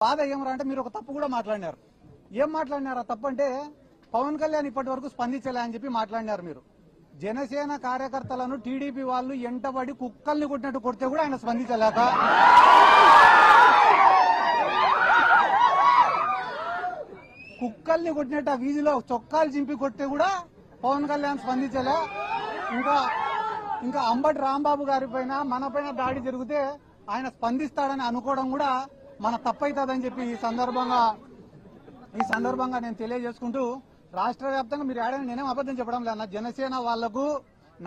బాధ ఏమరా అంటే మీరు ఒక తప్పు కూడా మాట్లాడినారు. ఏం మాట్లాడినారు? ఆ తప్పు అంటే పవన్ కళ్యాణ్ ఇప్పటి వరకు స్పందించలే అని చెప్పి మాట్లాడినారు. మీరు జనసేన కార్యకర్తలను టీడీపీ వాళ్ళు ఎంటబడి కుక్కల్ని కొట్టినట్టు కొడితే కూడా ఆయన స్పందించలేక, కుక్కల్ని కొట్టినట్టు ఆ వీధిలో చొక్కాలు చింపి కొడితే కూడా పవన్ కళ్యాణ్ స్పందించలే. ఇంకా అంబటి రాంబాబు గారి పైన మన పైన దాడి జరిగితే ఆయన స్పందిస్తాడని అనుకోవడం కూడా మన తప్పైతుందని చెప్పి ఈ సందర్భంగా నేను తెలియజేసుకుంటూ, రాష్ట్ర వ్యాప్తంగా మీరు ఏడని నేనేం అబద్దం చెప్పడం లేదు. జనసేన వాళ్లకు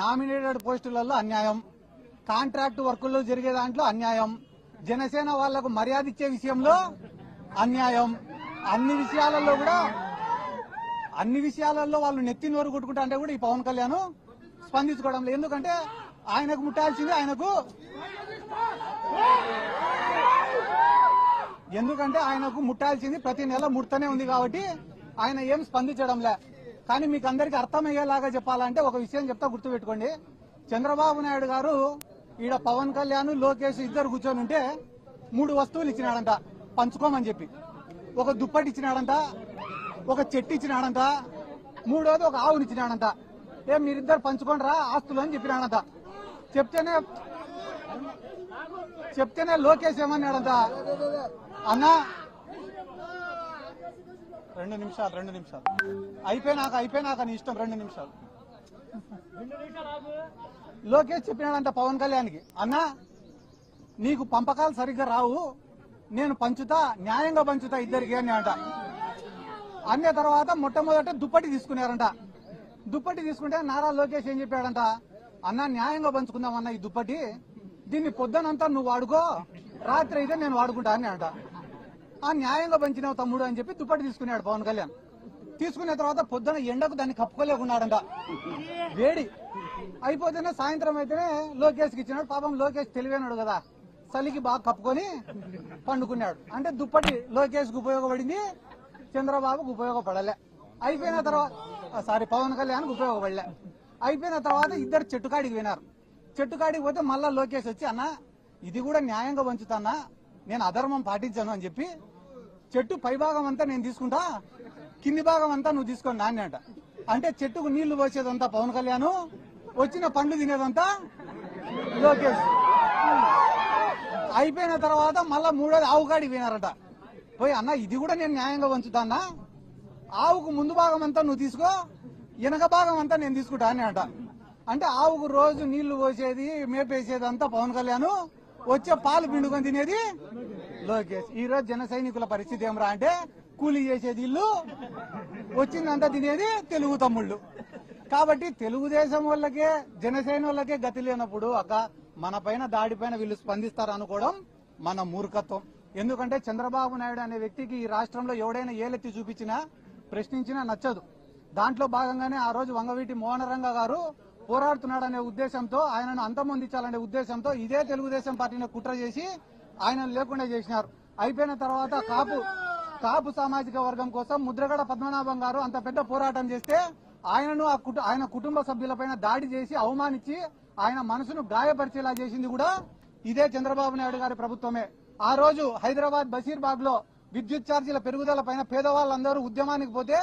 నామినేటెడ్ పోస్టులలో అన్యాయం, కాంట్రాక్ట్ వర్కుల్లో జరిగే దాంట్లో అన్యాయం, జనసేన వాళ్లకు మర్యాద ఇచ్చే విషయంలో అన్యాయం, అన్ని విషయాలలో వాళ్ళు నెత్తిన వరకు కొట్టుకుంటా అంటే కూడా ఈ పవన్ కళ్యాణ్ స్పందించుకోవడం లేదు. ఎందుకంటే ఆయనకు ముట్టాల్సింది ప్రతి నెల ముడతనే ఉంది కాబట్టి ఆయన ఏం స్పందించడం లే. కానీ మీకు అందరికీ అర్థమయ్యేలాగా చెప్పాలంటే ఒక విషయం చెప్తా, గుర్తుపెట్టుకోండి. చంద్రబాబు నాయుడు గారు ఈడ పవన్ కళ్యాణ్, లోకేష్ ఇద్దరు కూర్చొని ఉంటే 3 వస్తువులు ఇచ్చినాడంట పంచుకోమని చెప్పి. ఒక దుప్పటి ఇచ్చినాడంట, ఒక చెట్టు ఇచ్చినాడంట, 3వది ఒక ఆవుని ఇచ్చినాడంట. మీరిద్దరు పంచుకోండి రా ఆస్తులు అని చెప్పినాడంట. చెప్తేనే లోకేష్ ఏమన్నాడంట, అన్నా 2 నిమిషాలు అయిపోయినాక నీ ఇష్టం, 2 నిమిషాలు. లోకేష్ చెప్పినాడంట పవన్ కళ్యాణ్కి, అన్నా నీకు పంపకాలు సరిగ్గా రావు, నేను పంచుతా, న్యాయంగా పంచుతా ఇద్దరికి అని అంట. అన్న తర్వాత మొట్టమొదట దుప్పటి తీసుకున్నారంట. దుప్పటి తీసుకుంటే నారా లోకేష్ ఏం చెప్పాడంట, అన్నా న్యాయంగా పంచుకుందామన్నా ఈ దుప్పటి, దీన్ని పొద్దునంతా నువ్వు వాడుకో, రాత్రి అయితే నేను వాడుకుంటా అని అంట. ఆ న్యాయంగా పంచినావు తమ్ముడు అని చెప్పి దుప్పటి తీసుకున్నాడు పవన్ కళ్యాణ్. తీసుకున్న తర్వాత పొద్దున ఎండకు దాన్ని కప్పుకోలేకున్నాడంట, వేడి అయిపోతేనే సాయంత్రం అయితేనే లోకేష్కి ఇచ్చినాడు. పాపం లోకేష్ తెలివైనాడు కదా, చలికి బాగా కప్పుకొని పండుకున్నాడు. అంటే దుప్పటి లోకేష్కి ఉపయోగపడింది, చంద్రబాబుకు ఉపయోగపడలే. అయిపోయిన తర్వాత పవన్ కళ్యాణ్కి ఉపయోగపడలే. అయిపోయిన తర్వాత ఇద్దరు చెట్టుకాడికి వినారు. చెట్టుకాడికి పోతే మళ్ళా లోకేష్ వచ్చి, అన్న ఇది కూడా న్యాయంగా పంచుతానా, నేను అధర్మం పాటించాను అని చెప్పి, చెట్టు పై భాగం అంతా నేను తీసుకుంటా, కింది భాగం అంతా నువ్వు తీసుకొని నాన్న అంట. అంటే చెట్టుకు నీళ్లు పోసేదంతా పవన్ కళ్యాణ్, వచ్చిన పండ్లు తినేదంతా లోకేష్. అయిపోయిన తర్వాత మళ్ళా 3వది ఆవు కాడికి వినారట. పోయి, అన్న ఇది కూడా నేను న్యాయంగా పంచుతానా, ఆవుకు ముందు భాగం అంతా నువ్వు తీసుకో, వెనక భాగం అంతా నేను తీసుకుంటా అని అంట. అంటే ఆవుకు రోజు నీళ్లు పోసేది, మేపేసేది అంతా పవన్ కళ్యాణ్, వచ్చే పాలు పిండుకొని తినేది లోకేష్. ఈ రోజు జన సైనికుల పరిస్థితి ఏమరా అంటే, కూలీ చేసేది ఇల్లు, వచ్చిందంతా తినేది తెలుగు తమ్ముళ్ళు. కాబట్టి తెలుగుదేశం వాళ్ళకే, జనసేన వాళ్ళకే గతి లేనప్పుడు మన పైన దాడి పైన వీళ్ళు స్పందిస్తారు అనుకోవడం మన మూర్ఖత్వం. ఎందుకంటే చంద్రబాబు నాయుడు అనే వ్యక్తికి ఈ రాష్ట్రంలో ఎవడైనా ఏలెత్తి చూపించినా, ప్రశ్నించినా నచ్చదు. దాంట్లో భాగంగానే ఆ రోజు వంగవీటి మోహనరంగ గారు పోరాడుతున్నాడనే ఉద్దేశంతో, ఆయనను అంతమొందించాలనే ఉద్దేశంతో ఇదే తెలుగుదేశం పార్టీని కుట్ర చేసి ఆయనను లేకుండా చేసినారు. అయిపోయిన తర్వాత కాపు సామాజిక వర్గం కోసం ముద్రగడ పద్మనాభం గారు అంత పెద్ద పోరాటం చేస్తే ఆయనను ఆయన కుటుంబ సభ్యులపైన దాడి చేసి అవమానించి ఆయన మనసును గాయపరిచేలా చేసింది కూడా ఇదే చంద్రబాబు నాయుడు గారి ప్రభుత్వమే. ఆ రోజు హైదరాబాద్ బషీర్బాగ్ లో విద్యుత్ ఛార్జీల పెరుగుదల పైన పేదవాళ్ళందరూ ఉద్యమానికి పోతే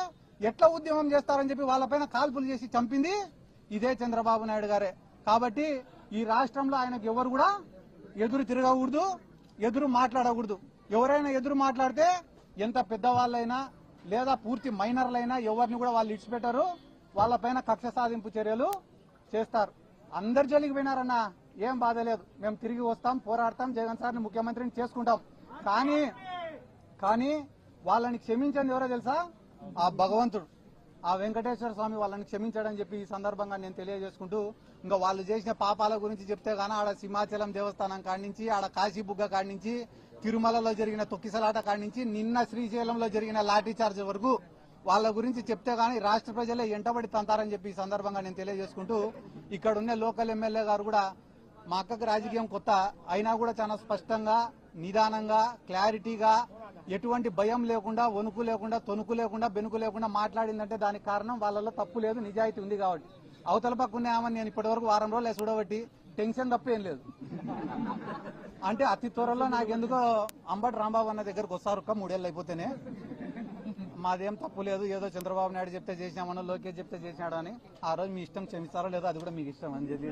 ఎట్లా ఉద్యమం చేస్తారని చెప్పి వాళ్ళపైన కాల్పులు చేసి చంపింది ఇదే చంద్రబాబు నాయుడు గారే. కాబట్టి ఈ రాష్ట్రంలో ఆయనకు ఎవరు కూడా ఎదురు తిరగకూడదు, ఎదురు మాట్లాడకూడదు. ఎవరైనా ఎదురు మాట్లాడితే ఎంత పెద్దవాళ్ళైనా లేదా పూర్తి మైనర్లైనా ఎవరిని కూడా వాళ్ళు ఇడిచిపెట్టారు, వాళ్ళపైన కక్ష సాధింపు చర్యలు చేస్తారు. అందరి జోలికి పోయినారన్నా ఏం బాధ లేదు, మేము తిరిగి వస్తాం, పోరాడతాం, జగన్ సార్ని ముఖ్యమంత్రిని చేసుకుంటాం. కానీ వాళ్ళని క్షమించండి ఎవరో తెలుసా, ఆ భగవంతుడు, ఆ వెంకటేశ్వర స్వామి వాళ్ళని క్షమించాడని చెప్పి ఈ సందర్భంగా నేను తెలియజేసుకుంటూ, ఇంకా వాళ్ళు చేసిన పాపాల గురించి చెప్తే గానీ ఆడ సింహాచలం దేవస్థానం కాడి నుంచి, ఆడ కాశీబుగ్గ కాడి నుంచి, తిరుమలలో జరిగిన తొక్కిసలాట కాడి నుంచి, నిన్న శ్రీశైలంలో జరిగిన లాఠీ చార్జ్ వరకు వాళ్ళ గురించి చెప్తే గానీ రాష్ట్ర ప్రజలే ఎంటబడి తంతారని చెప్పి ఈ సందర్భంగా నేను తెలియజేసుకుంటూ, ఇక్కడ ఉన్న లోకల్ ఎమ్మెల్యే గారు కూడా, మా అక్కకు రాజకీయం కొత్త అయినా కూడా చాలా స్పష్టంగా, నిదానంగా, క్లారిటీగా, ఎటువంటి భయం లేకుండా, వణుకు లేకుండా, తొణుకు లేకుండా, బెనుకు లేకుండా మాట్లాడిందంటే దానికి కారణం వాళ్ళలో తప్పు లేదు, నిజాయితీ ఉంది కాబట్టి. అవతల పక్క ఉన్నామని నేను ఇప్పటి వరకు వారం రోజులు చూడబట్టి టెన్షన్ తప్ప ఏం లేదు. అంటే అతి త్వరలో నాకెందుకో అంబటి రాంబాబు అన్న దగ్గరకు వస్తారు 3 ఏళ్ళు అయిపోతేనే. మాదేం తప్పు లేదు, ఏదో చంద్రబాబు నాయుడు చెప్తే చేసినామనో లోకేష్ చెప్తే చేసినాడు అని. ఆ రోజు మీ ఇష్టం క్షమిస్తారో లేదో అది కూడా మీకు ఇష్టం అని చెప్పి